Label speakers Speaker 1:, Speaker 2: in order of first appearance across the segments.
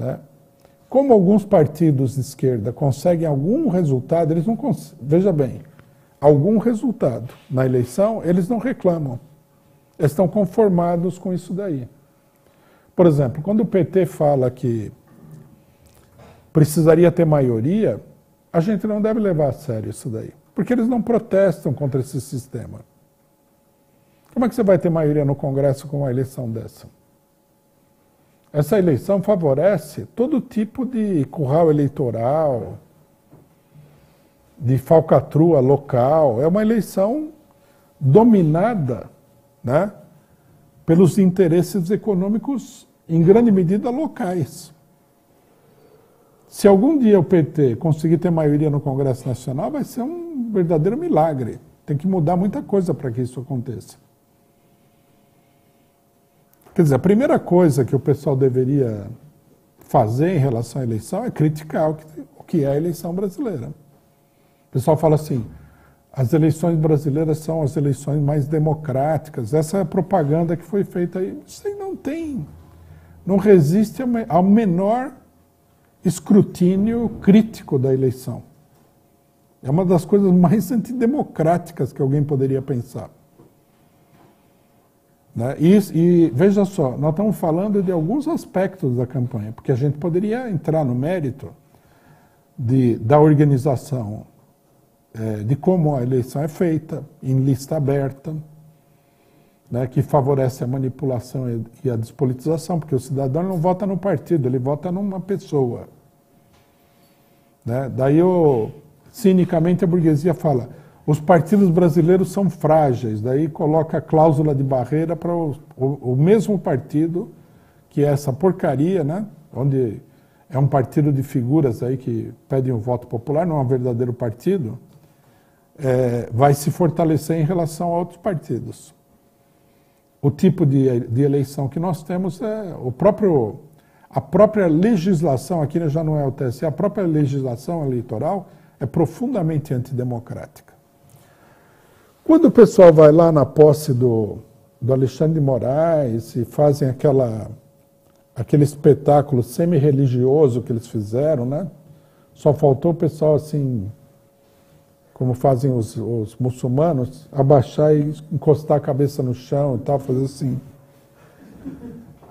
Speaker 1: né? Como alguns partidos de esquerda conseguem algum resultado, eles não conseguem. Veja bem, algum resultado na eleição, eles não reclamam. Eles estão conformados com isso daí. Por exemplo, quando o PT fala que precisaria ter maioria, a gente não deve levar a sério isso daí. Porque eles não protestam contra esse sistema. Como é que você vai ter maioria no Congresso com uma eleição dessa? Essa eleição favorece todo tipo de curral eleitoral, de falcatrua local. É uma eleição dominada, né, pelos interesses econômicos, em grande medida, locais. Se algum dia o PT conseguir ter maioria no Congresso Nacional, vai ser um verdadeiro milagre. Tem que mudar muita coisa para que isso aconteça. Quer dizer, a primeira coisa que o pessoal deveria fazer em relação à eleição é criticar o que é a eleição brasileira. O pessoal fala assim, as eleições brasileiras são as eleições mais democráticas. Essa é a propaganda que foi feita aí. Isso aí não resiste ao menor escrutínio crítico da eleição. É uma das coisas mais antidemocráticas que alguém poderia pensar. Né? E veja só, nós estamos falando de alguns aspectos da campanha, porque a gente poderia entrar no mérito da organização, de como a eleição é feita, em lista aberta, né, que favorece a manipulação e a despolitização, porque o cidadão não vota no partido, ele vota numa pessoa. Né? Daí, cinicamente, a burguesia fala, os partidos brasileiros são frágeis, daí coloca a cláusula de barreira para o mesmo partido, que é essa porcaria, né, onde é um partido de figuras aí que pedem o voto popular, não é um verdadeiro partido, vai se fortalecer em relação a outros partidos. O tipo de eleição que nós temos é a própria legislação, aqui já não é o TSE, a própria legislação eleitoral é profundamente antidemocrática. Quando o pessoal vai lá na posse do Alexandre de Moraes e fazem aquele espetáculo semi-religioso que eles fizeram, né? Só faltou o pessoal assim, como fazem os muçulmanos, abaixar e encostar a cabeça no chão e tal, fazer assim.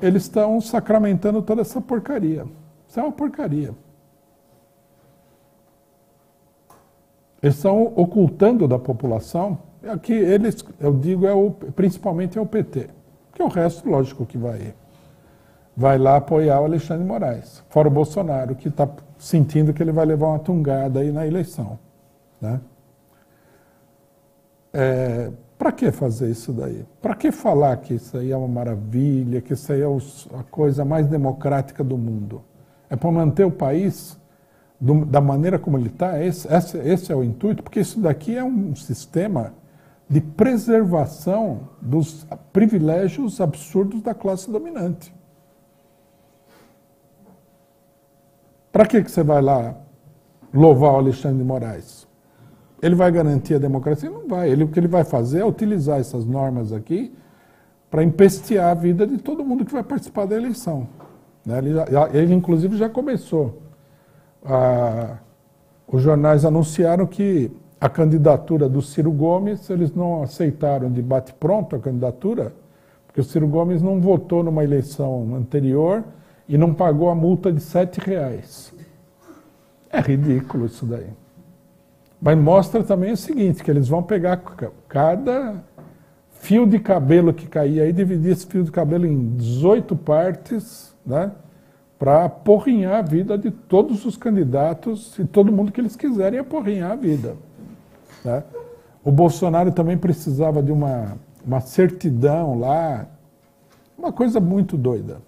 Speaker 1: Eles estão sacramentando toda essa porcaria. Isso é uma porcaria. Eles estão ocultando da população, aqui eles, eu digo, principalmente é o PT, porque o resto, lógico que vai lá apoiar o Alexandre de Moraes, fora o Bolsonaro, que está sentindo que ele vai levar uma tungada aí na eleição. Né? Para que fazer isso daí? Para que falar que isso aí é uma maravilha, que isso aí é a coisa mais democrática do mundo? É para manter o país da maneira como ele está? Esse é o intuito, porque isso daqui é um sistema de preservação dos privilégios absurdos da classe dominante. Para que você vai lá louvar o Alexandre de Moraes? Ele vai garantir a democracia? Não vai. O que ele vai fazer é utilizar essas normas aqui para empestear a vida de todo mundo que vai participar da eleição. Né? Ele inclusive, já começou. Os jornais anunciaram que a candidatura do Ciro Gomes, eles não aceitaram de bate-pronto a candidatura, porque o Ciro Gomes não votou numa eleição anterior e não pagou a multa de R$7. É ridículo isso daí. Mas mostra também o seguinte, que eles vão pegar cada fio de cabelo que cair aí, dividir esse fio de cabelo em 18 partes, né, para aporrinhar a vida de todos os candidatos e todo mundo que eles quiserem aporrinhar a vida. Né? O Bolsonaro também precisava de uma certidão lá, uma coisa muito doida.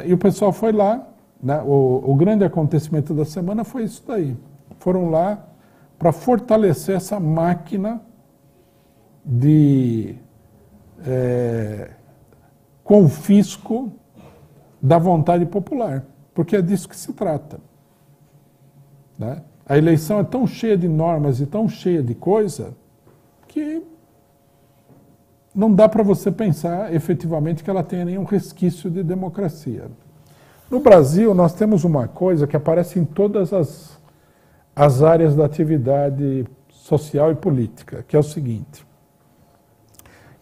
Speaker 1: E o pessoal foi lá, né? O grande acontecimento da semana foi isso daí. Foram lá para fortalecer essa máquina de confisco da vontade popular, porque é disso que se trata. Né? A eleição é tão cheia de normas e tão cheia de coisa que não dá para você pensar efetivamente que ela tenha nenhum resquício de democracia. No Brasil, nós temos uma coisa que aparece em todas as áreas da atividade social e política, que é o seguinte,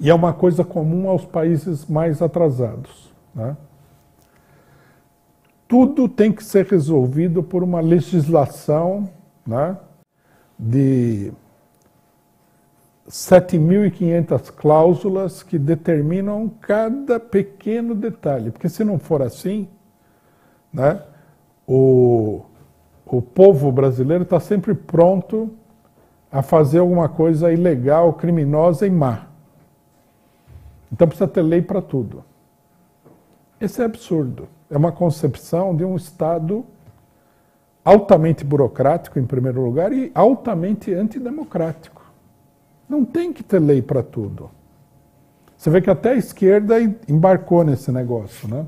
Speaker 1: e é uma coisa comum aos países mais atrasados, né? Tudo tem que ser resolvido por uma legislação, né, de 7.500 cláusulas que determinam cada pequeno detalhe, porque se não for assim, né, o povo brasileiro está sempre pronto a fazer alguma coisa ilegal, criminosa e má. Então precisa ter lei para tudo. Esse é absurdo. É uma concepção de um Estado altamente burocrático, em primeiro lugar, e altamente antidemocrático. Não tem que ter lei para tudo. Você vê que até a esquerda embarcou nesse negócio, né?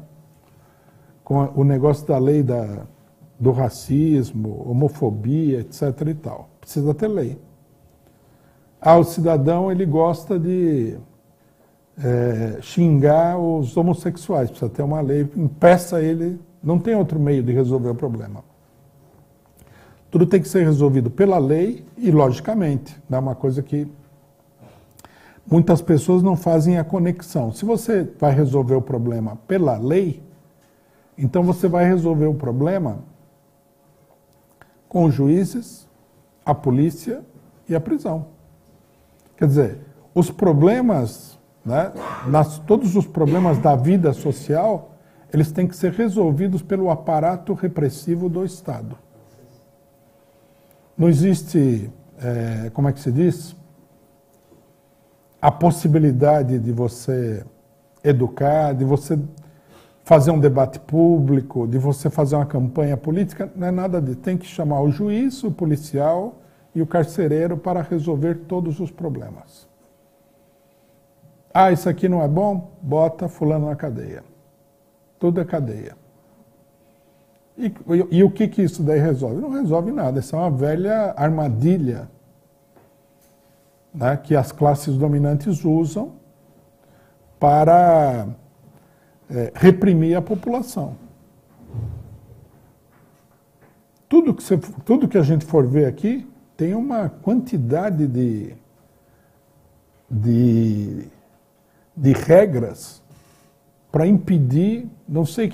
Speaker 1: Com o negócio da lei do racismo, homofobia, etc. e tal. Precisa ter lei. O cidadão, ele gosta de xingar os homossexuais, precisa ter uma lei que impeça ele, não tem outro meio de resolver o problema. Tudo tem que ser resolvido pela lei e, logicamente, é uma coisa que muitas pessoas não fazem a conexão. Se você vai resolver o problema pela lei, então você vai resolver o problema com os juízes, a polícia e a prisão. Quer dizer, os problemas, né, todos os problemas da vida social, eles têm que ser resolvidos pelo aparato repressivo do Estado. Não existe, como é que se diz? A possibilidade de você educar, de você fazer um debate público, de você fazer uma campanha política, não é nada disso. Tem que chamar o juiz, o policial e o carcereiro para resolver todos os problemas. Isso aqui não é bom? Bota fulano na cadeia. Tudo é cadeia. E o que isso daí resolve? Não resolve nada. Essa é uma velha armadilha, né, que as classes dominantes usam para reprimir a população. Tudo que a gente for ver aqui tem uma quantidade de regras para impedir, não sei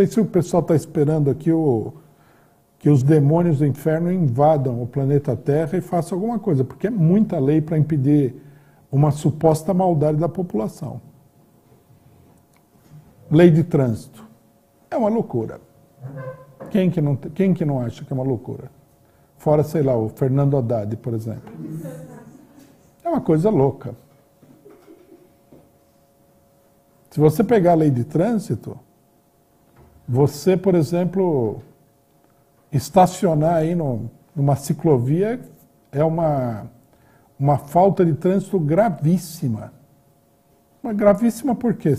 Speaker 1: se o pessoal está esperando aqui que os demônios do inferno invadam o planeta Terra e façam alguma coisa, porque é muita lei para impedir uma suposta maldade da população. Lei de trânsito. É uma loucura. Quem que não acha que é uma loucura? Fora, sei lá, o Fernando Haddad, por exemplo. É uma coisa louca. Se você pegar a lei de trânsito, você, por exemplo, estacionar aí numa ciclovia é uma falta de trânsito gravíssima. Mas gravíssima por quê?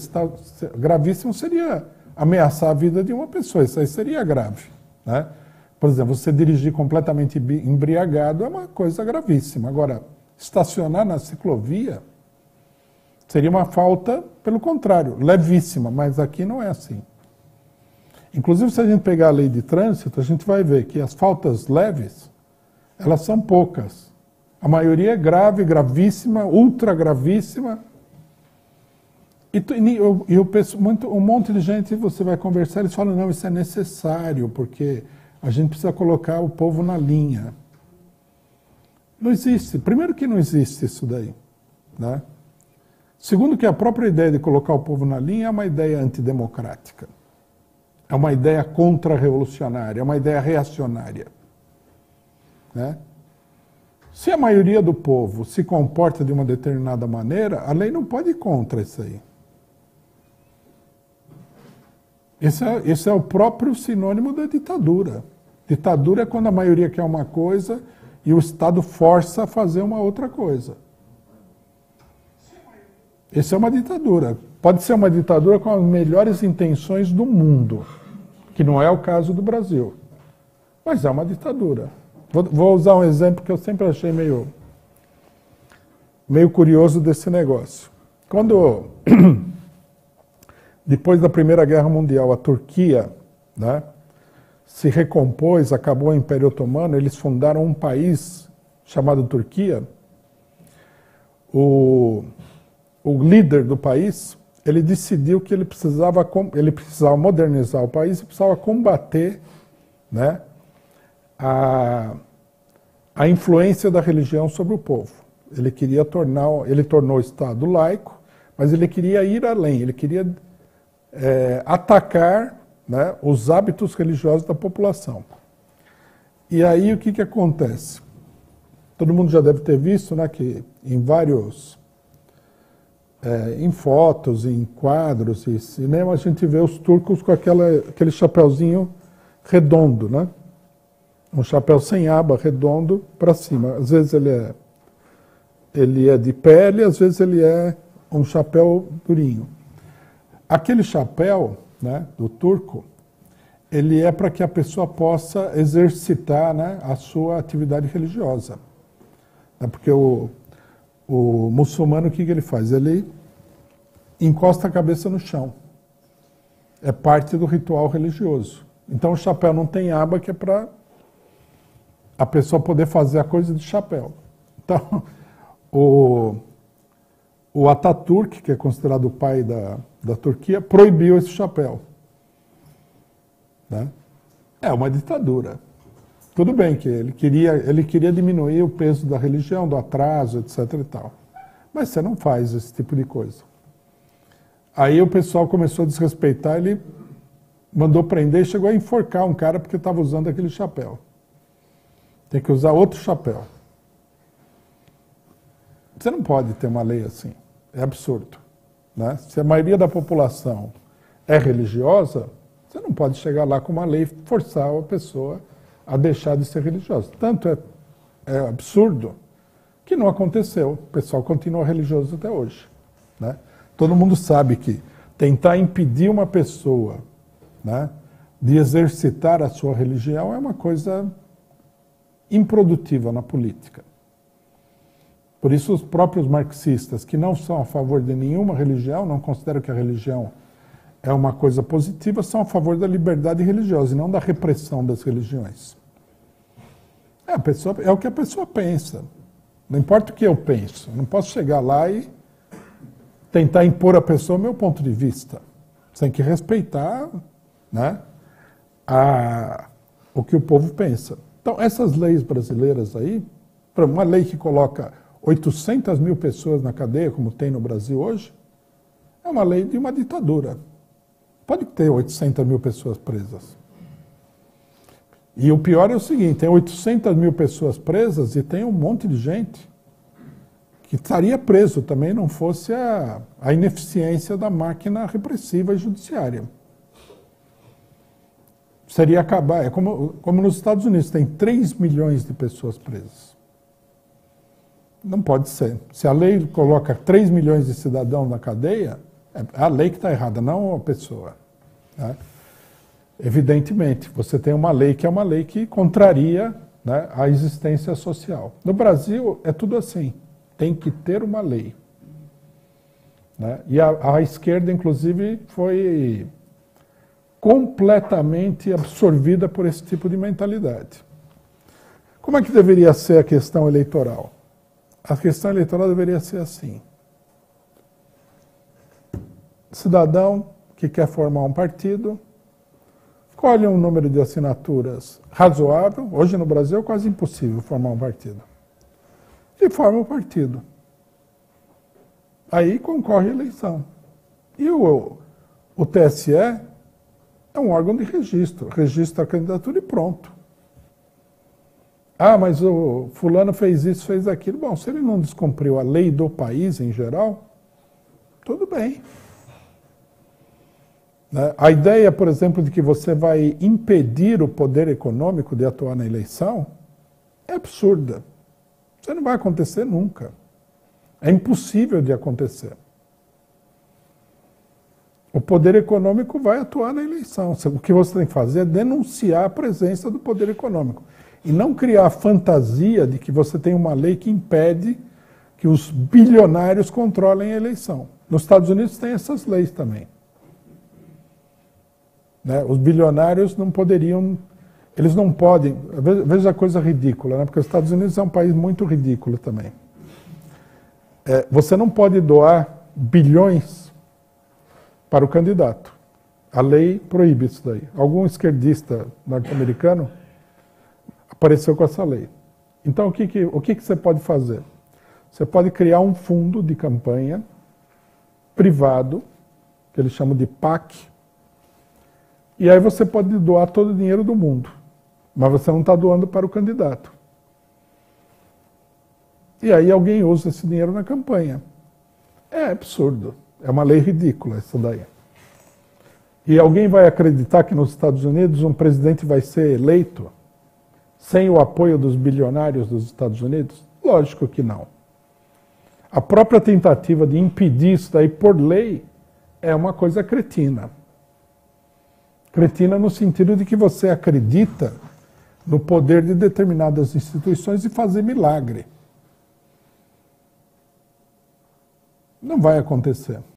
Speaker 1: Gravíssimo seria ameaçar a vida de uma pessoa, isso aí seria grave, né? Por exemplo, você dirigir completamente embriagado é uma coisa gravíssima. Agora, estacionar na ciclovia seria uma falta, pelo contrário, levíssima, mas aqui não é assim. Inclusive, se a gente pegar a lei de trânsito, a gente vai ver que as faltas leves, elas são poucas. A maioria é grave, gravíssima, ultra gravíssima. E eu penso, um monte de gente, você vai conversar, eles falam, não, isso é necessário, porque a gente precisa colocar o povo na linha. Não existe. Primeiro que não existe isso daí, né? Segundo que a própria ideia de colocar o povo na linha é uma ideia antidemocrática. É uma ideia contra-revolucionária, é uma ideia reacionária, né? Se a maioria do povo se comporta de uma determinada maneira, a lei não pode ir contra isso aí. Esse é o próprio sinônimo da ditadura. Ditadura é quando a maioria quer uma coisa e o Estado força a fazer uma outra coisa. Essa é uma ditadura. Pode ser uma ditadura com as melhores intenções do mundo, que não é o caso do Brasil. Mas é uma ditadura. Vou usar um exemplo que eu sempre achei meio curioso desse negócio. Quando Depois da Primeira Guerra Mundial, a Turquia, né, se recompôs, acabou o Império Otomano, eles fundaram um país chamado Turquia. O líder do país, ele decidiu que ele precisava modernizar o país e precisava combater, né, a influência da religião sobre o povo. Ele tornou o Estado laico, mas ele queria ir além, ele queria atacar, né, os hábitos religiosos da população. E aí o que acontece? Todo mundo já deve ter visto, né, que em fotos, em quadros e cinema, a gente vê os turcos com aquele chapeuzinho redondo, né? Um chapéu sem aba, redondo, para cima. Às vezes ele é de pele, às vezes ele é um chapéu durinho. Aquele chapéu, né, do turco, ele é para que a pessoa possa exercitar, né, a sua atividade religiosa. Porque o muçulmano, o que ele faz? Ele encosta a cabeça no chão. É parte do ritual religioso. Então o chapéu não tem aba, que é para a pessoa poder fazer a coisa de chapéu. Então, o Atatürk, que é considerado o pai da Turquia, proibiu esse chapéu. Né? É uma ditadura. Tudo bem que ele queria diminuir o peso da religião, do atraso, etc. e tal. Mas você não faz esse tipo de coisa. Aí o pessoal começou a desrespeitar, ele mandou prender e chegou a enforcar um cara porque estava usando aquele chapéu. Tem que usar outro chapéu. Você não pode ter uma lei assim. É absurdo. Né? Se a maioria da população é religiosa, você não pode chegar lá com uma lei e forçar a pessoa a deixar de ser religiosa. Tanto é absurdo que não aconteceu. O pessoal continua religioso até hoje. Né? Todo mundo sabe que tentar impedir uma pessoa, né, de exercitar a sua religião é uma coisa improdutiva na política. Por isso os próprios marxistas, que não são a favor de nenhuma religião, não consideram que a religião é uma coisa positiva, são a favor da liberdade religiosa e não da repressão das religiões. É o que a pessoa pensa. Não importa o que eu penso. Eu não posso chegar lá e tentar impor à pessoa o meu ponto de vista. Você tem que respeitar, né, o que o povo pensa. Então, essas leis brasileiras aí, uma lei que coloca 800 mil pessoas na cadeia, como tem no Brasil hoje, é uma lei de uma ditadura. Pode ter 800 mil pessoas presas. E o pior é o seguinte, tem 800 mil pessoas presas e tem um monte de gente que estaria preso também, não fosse a ineficiência da máquina repressiva e judiciária. Seria acabar, é como nos Estados Unidos, tem 3 milhões de pessoas presas. Não pode ser. Se a lei coloca 3 milhões de cidadãos na cadeia, é a lei que está errada, não a pessoa. Né? Evidentemente, você tem uma lei que é uma lei que contraria, né, a existência social. No Brasil, é tudo assim. Tem que ter uma lei. Né? E a esquerda, inclusive, foi completamente absorvida por esse tipo de mentalidade. Como é que deveria ser a questão eleitoral? A questão eleitoral deveria ser assim. Cidadão que quer formar um partido, escolhe um número de assinaturas razoável. Hoje no Brasil é quase impossível formar um partido. E forma o partido. Aí concorre a eleição. E o TSE é um órgão de registro. Registra a candidatura e pronto. Ah, mas o fulano fez isso, fez aquilo. Bom, se ele não descumpriu a lei do país em geral, tudo bem. A ideia, por exemplo, de que você vai impedir o poder econômico de atuar na eleição é absurda. Isso não vai acontecer nunca. É impossível de acontecer. O poder econômico vai atuar na eleição. O que você tem que fazer é denunciar a presença do poder econômico. E não criar a fantasia de que você tem uma lei que impede que os bilionários controlem a eleição. Nos Estados Unidos tem essas leis também. né? Os bilionários não poderiam, eles não podem, veja a coisa ridícula, né? Porque os Estados Unidos é um país muito ridículo também. Você não pode doar bilhões para o candidato. A lei proíbe isso daí. Algum esquerdista norte-americano apareceu com essa lei. Então, o que você pode fazer? Você pode criar um fundo de campanha privado, que eles chamam de PAC, e aí você pode doar todo o dinheiro do mundo, mas você não está doando para o candidato. E aí alguém usa esse dinheiro na campanha. É absurdo. É uma lei ridícula isso daí. E alguém vai acreditar que nos Estados Unidos um presidente vai ser eleito sem o apoio dos bilionários dos Estados Unidos? Lógico que não. A própria tentativa de impedir isso daí por lei é uma coisa cretina. Cretina no sentido de que você acredita no poder de determinadas instituições de fazer milagre. Não vai acontecer.